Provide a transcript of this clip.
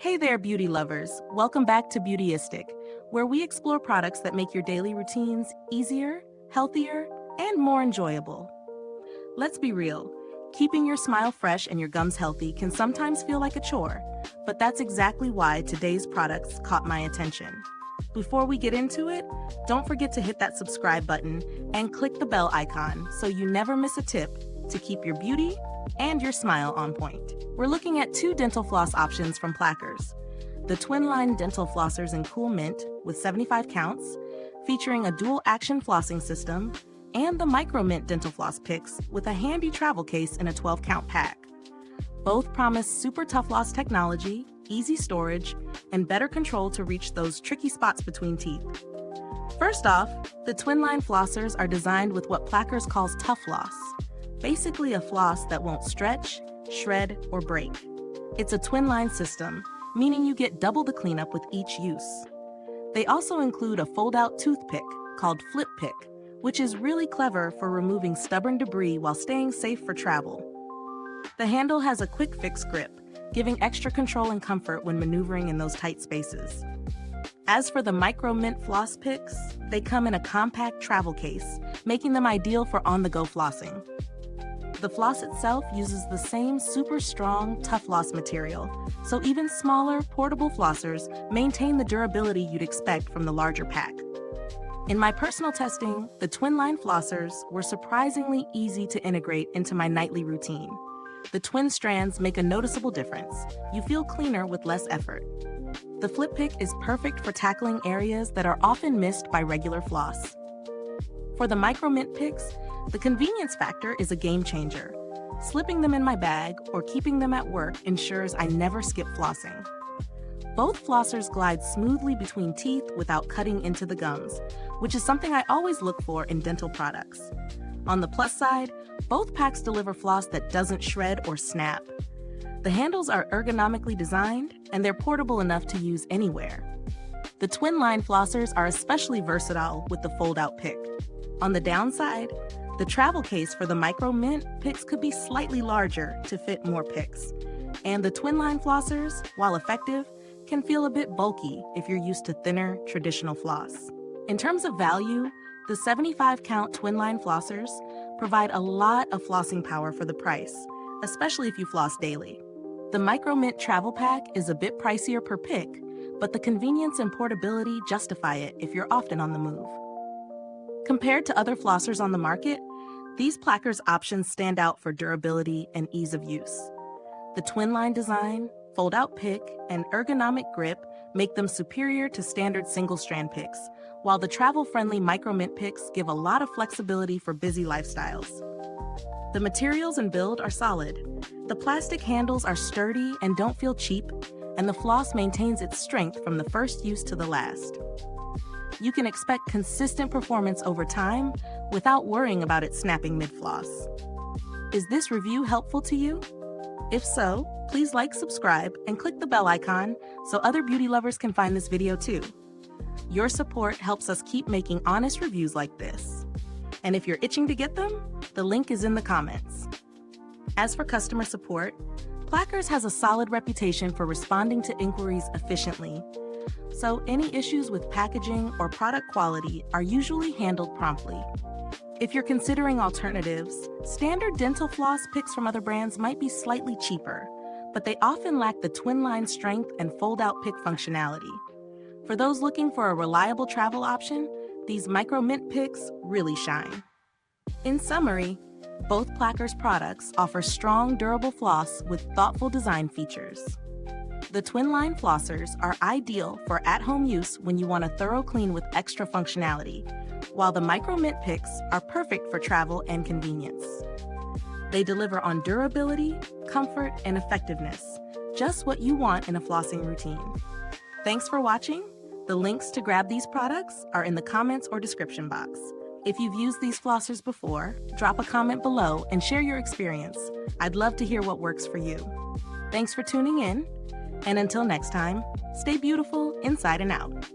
Hey there, beauty lovers. Welcome back to Beautyistic, where we explore products that make your daily routines easier, healthier, and more enjoyable. Let's be real. Keeping your smile fresh and your gums healthy can sometimes feel like a chore, but that's exactly why today's products caught my attention. Before we get into it, don't forget to hit that subscribe button and click the bell icon so you never miss a tip to keep your beauty and your smile on point. We're looking at two dental floss options from Plackers. The Twin-Line Dental Flossers in Cool Mint with 75 counts, featuring a dual-action flossing system, and the Micro Mint Dental Floss Picks with a handy travel case in a 12-count pack. Both promise super Tuffloss technology, easy storage, and better control to reach those tricky spots between teeth. First off, the Twin-Line Flossers are designed with what Plackers calls Tuffloss, basically a floss that won't stretch, shred, or break. It's a twin-line system, meaning you get double the cleanup with each use. They also include a fold-out toothpick called FlipPick, which is really clever for removing stubborn debris while staying safe for travel. The handle has a QuickFix grip, giving extra control and comfort when maneuvering in those tight spaces. As for the Micro Mint Floss Picks, they come in a compact travel case, making them ideal for on-the-go flossing. The floss itself uses the same super strong Tuffloss material, so even smaller, portable flossers maintain the durability you'd expect from the larger pack. In my personal testing, the Twin-Line Flossers were surprisingly easy to integrate into my nightly routine. The twin strands make a noticeable difference. You feel cleaner with less effort. The FlipPick is perfect for tackling areas that are often missed by regular floss. For the Micro Mint picks, the convenience factor is a game changer. Slipping them in my bag or keeping them at work ensures I never skip flossing. Both flossers glide smoothly between teeth without cutting into the gums, which is something I always look for in dental products. On the plus side, both packs deliver floss that doesn't shred or snap. The handles are ergonomically designed, and they're portable enough to use anywhere. The Twin-Line Flossers are especially versatile with the fold-out pick. On the downside, the travel case for the Micro Mint picks could be slightly larger to fit more picks. And the Twin-Line Flossers, while effective, can feel a bit bulky if you're used to thinner, traditional floss. In terms of value, the 75-count Twin-Line Flossers provide a lot of flossing power for the price, especially if you floss daily. The Micro Mint Travel Pack is a bit pricier per pick, but the convenience and portability justify it if you're often on the move. Compared to other flossers on the market, these Plackers options stand out for durability and ease of use. The twin-line design, fold-out pick, and ergonomic grip make them superior to standard single-strand picks, while the travel-friendly Micro Mint picks give a lot of flexibility for busy lifestyles. The materials and build are solid. The plastic handles are sturdy and don't feel cheap, and the floss maintains its strength from the first use to the last. You can expect consistent performance over time without worrying about it snapping mid-floss. Is this review helpful to you? If so, please like, subscribe, and click the bell icon so other beauty lovers can find this video too. Your support helps us keep making honest reviews like this. And if you're itching to get them, the link is in the comments. As for customer support, Plackers has a solid reputation for responding to inquiries efficiently. So any issues with packaging or product quality are usually handled promptly. If you're considering alternatives, standard dental floss picks from other brands might be slightly cheaper, but they often lack the twin-line strength and fold-out pick functionality. For those looking for a reliable travel option, these Micro Mint picks really shine. In summary, both Plackers products offer strong, durable floss with thoughtful design features. The Twin-Line Flossers are ideal for at-home use when you want a thorough clean with extra functionality, while the Micro Mint picks are perfect for travel and convenience. They deliver on durability, comfort, and effectiveness, just what you want in a flossing routine. Thanks for watching. The links to grab these products are in the comments or description box. If you've used these flossers before, drop a comment below and share your experience. I'd love to hear what works for you. Thanks for tuning in, and until next time, stay beautiful inside and out.